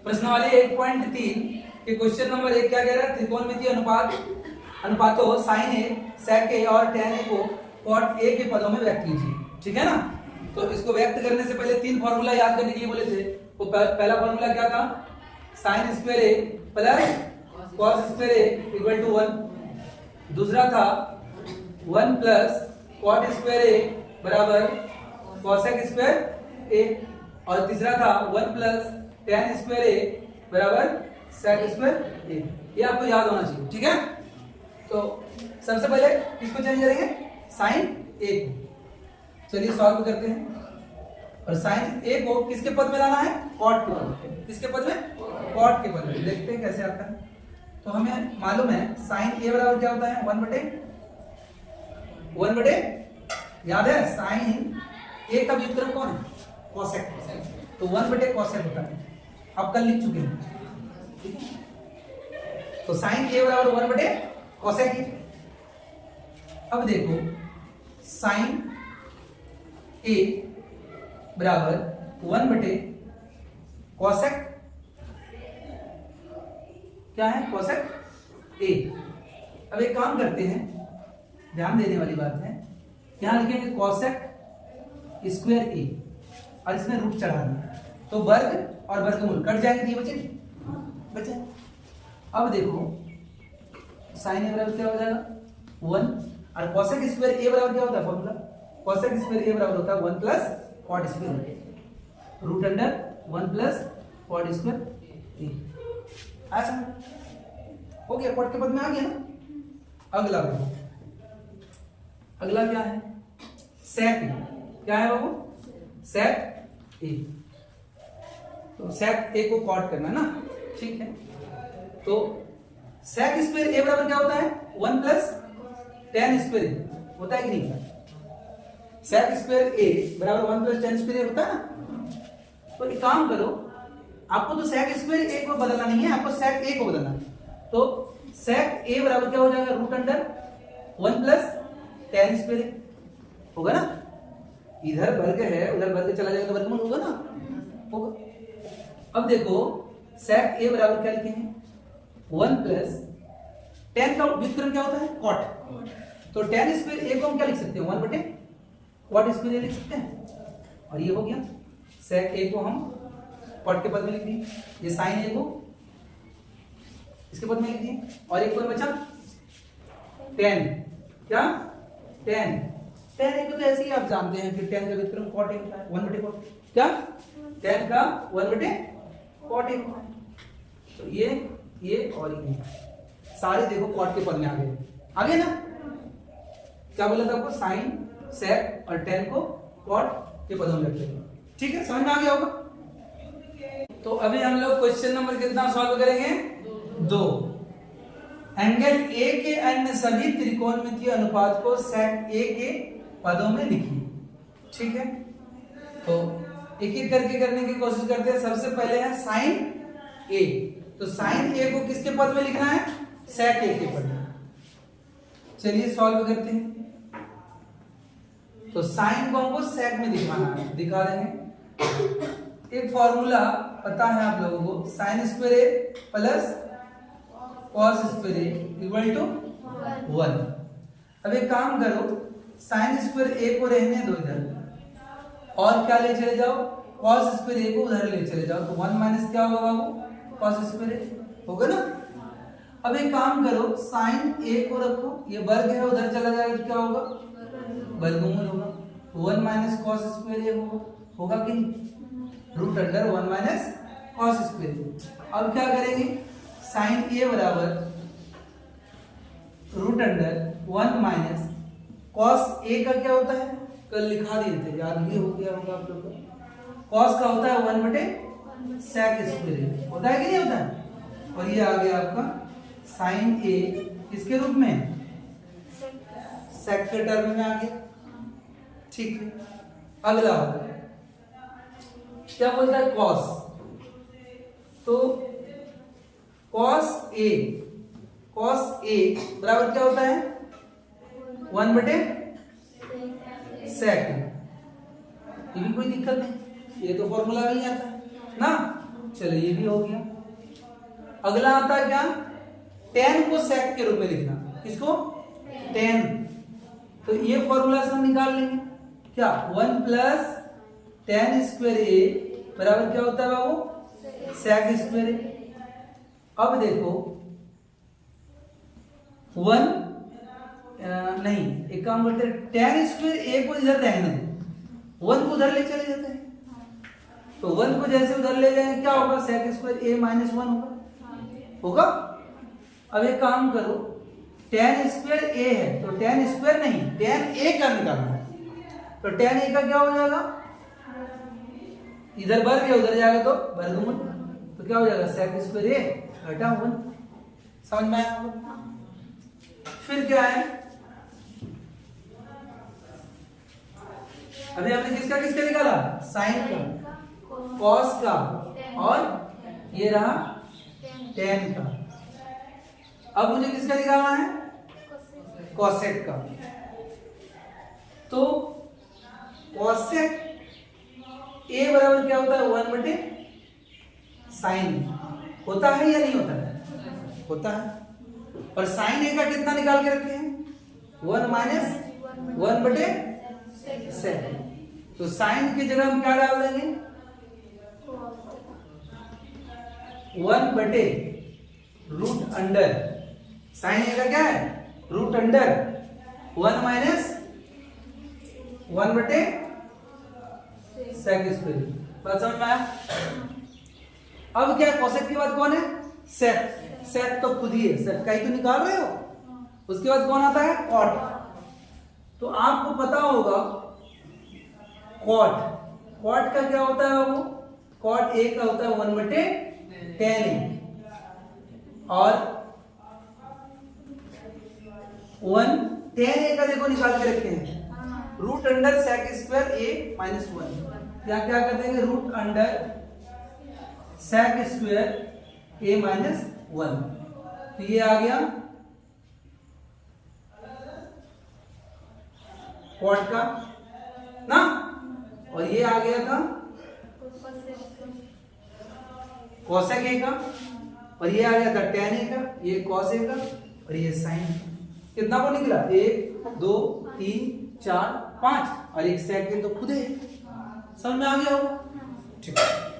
प्रश्नावली 1.3 के question number 1 क्या कह रहा है? त्रिकोणमितीय अनुपातों sin a, sec a और tan a को cot a के पदों में व्यक्त कीजिए। ठीक है ना? तो इसको व्यक्त करने से पहले 3 फॉर्मूला याद करने के लिए बोले थे। तो पहला फॉर्मूला क्या था? sin square a plus cos square a equal to 1। दूसरा था 1 प्लस cot स्क्वायर a बराबर cosec स्क्वायर a। और तीसरा था 1 प्लस tan स्क्वायर a बराबर sec स्क्वायर a। ये आपको याद होना चाहिए। ठीक है? तो सबसे पहले किसको चेंज करेंगे? sin a को। चलिए सॉल्व करते हैं। और sin a को किसके पद में लाना है? cot के पद में। किसके पद में? cot के पद में। देखते हैं कैसे आता है। तो हमें मालूम है sin a बराबर क्या होता है? 1 बटे याद है sin a का व्युत्क्रम कौन है? cosec। तो 1 बटे cosec होता है। आप कल लिख चुके हैं। तो sin a बराबर 1 बटे cosec। अब देखो sin a बराबर 1 बटे cosec क्या है? cosec a। अब एक काम करते हैं, ध्यान देने वाली बात है। यहां लिखेंगे cosec स्क्वायर a और इसमें रूट चढ़ा देंगे तो वर्ग और वर्गमूल कट जाएंगे। ये बचे। अब देखो sin a बराबर क्या हो जाएगा? 1 और cosec स्क्वायर a बराबर क्या होता है? फॉर्मूला cosec स्क्वायर a बराबर होता है 1 plus cot square root under 1 plus cot square a। ऐसा हो गया, cot के पद में आ गया ना। अगला देखो, अगला क्या है? sec a। क्या है वो? sec a। तो sec a को cot करना है ना। ठीक है, तो sec स्क्वायर a बराबर क्या होता है? 1 प्लस tan स्क्वायर a होता है कि नहीं? sec स्क्वायर a बराबर 1 प्लस tan स्क्वायर a होता है ना। तो एक काम करो, आपको तो sec स्क्वायर a को बदलना नहीं है, आपको sec a को बदलना है। तो sec a बराबर क्या हो जाएगा? Root under 1 plus tan square a होगा ना। इधर वर्ग है, उधर वर्ग चला जाएगा तो वर्गमूल होगा ना। होगा। अब देखो sec a बराबर क्या लिखेंगे? 1 प्लस tan का व्युत्क्रम क्या होता है? cot। तो tan स्क्वायर a को हम क्या लिख सकते हैं? 1 बटे cot स्क्वायर a लिख सकते हैं। और ये हो गया sec a को हम cot के पद में लिख दिए। ये sin a को इसके पद में लिख दिए। और एक पद बचा tan। क्या? tan a को तो ऐसे ही आप जानते हैं कि tan का व्युत्क्रम cot a होता है 1 बटे cot। क्या? tan का 1 बटे cot a होता है। तो ये और ये सारे देखो cot के पद में आ गए ना। क्या बोला था आपको? sin, sec और tan को cot के पदों में रखते हैं। ठीक है, समझ में आ गया होगा। तो अभी हम लोग क्वेश्चन नंबर कितना सॉल्व करेंगे? 2। एंगल A के अन्य सभी त्रिकोणमितीय अनुपात को sec A के पदों में लिखिए। ठीक है, तो एक एक करके करने की कोशिश करते हैं। सबसे पहले है sin A। तो sin A को किसके पद में लिखना है? sec A के पद में। चलिए सॉल्व करते हैं। तो sin को हमको sec में दिखाना है, दिखा देंगे। एक फॉर्मूला पता है आप लोगों को, sin square A plus cos square A equal to 1। अब एक काम करो, sin स्क्वायर A को रहने दो इधर और क्या ले चले जाओ? cos स्क्वायर A को उधर ले चले जाओ। तो 1 माइनस क्या होगा बाबू? cos स्क्वायर A होगा ना। अब एक काम करो, sin A को रखो, ये वर्ग है उधर चला जाएगा तो क्या होगा? वर्गमूल होगा। 1 माइनस cos स्क्वायर A होगा कि नहीं? Root under 1 minus cos square A। अब क्या करेंगे? sin A बराबर root under 1 minus cos A का क्या होता है? कल लिखा दिए थे, याद भी हो गया होगा आप लोगों को। cos का होता है 1 बटे sec स्क्वायर होता है कि नहीं होता है? और ये आ गया आपका sin A किसके रूप में? sec के टर्म में आ गया। ठीक है, अगला क्या बोलता है? cos। तो cos A बराबर क्या होता है? 1 बटे sec। ये भी कोई दिक्कत नहीं, ये तो फॉर्मूला भी आता है ना। चलो ये भी हो गया। अगला आता है क्या, tan को sec के रूप में लिखना। किसको, tan। तो ये फॉर्मूला से हम निकाल लेंगे क्या, 1 प्लस tan स्क्वायर a बराबर क्या होता है बाबू, sec स्क्वायर a। अब देखो 1 नहीं, एक काम करते हैं, tan स्क्वायर a को इधर रहने दो, 1 को उधर ले चले जाते हैं। तो 1 को जैसे उधर ले जाएंगे क्या होगा, sec स्क्वायर a माइनस 1 होगा। अब एक काम करो, tan स्क्वायर a है तो tan स्क्वायर नहीं, tan a का निकालना है। तो tan a का क्या हो जाएगा, इधर वर्ग है उधर जाएगा तो वर्गमूल, तो क्या हो जाएगा sec स्क्वायर a घटा 1। समझ में आया। फिर क्या है, अभी हमने किसका किसका निकाला, साइन का, कॉस का, और ये रहा tan का। अब मुझे किसका निकालना है, कोसेक का। तो कोसेक a बराबर क्या होता है, 1 बटे साइन। होता है या नहीं होता है, होता है। और साइन a का कितना निकाल के रखे हैं, 1 माइनस 1 बटे सेक। तो साइन की जगह हम क्या डाल देंगे, 1 बटे रूट अंडर, साइन ए का क्या है, रूट अंडर 1 माइनस 1 बटे सेक स्क्वायर। बात समझ में आया। अब क्या है, कोसेक के बाद कौन है, सेक। सेक तो खुद ही है, सेक का ही तो निकाल रहे हो। उसके बाद कौन आता है, कॉट। तो आपको पता होगा कॉट, कॉट का क्या होता है बाबू, कॉट ए का होता है 1 बटे tan a, और 1 tan a का देखो निकाल के रखे हैं, root under sec square a minus 1। यहाँ क्या कर देंगे, root under sec square a minus 1। तो ये आ गया कॉट का ना, और ये आ गया था कोसेक ए का, और ये आ गया था tan ए का, ये कॉस ए का, और ये साइन। कितना को निकला, 1 2 3 4 5, और एक सेक तो खुद है। समझ में आ गया होगा, ठीक है।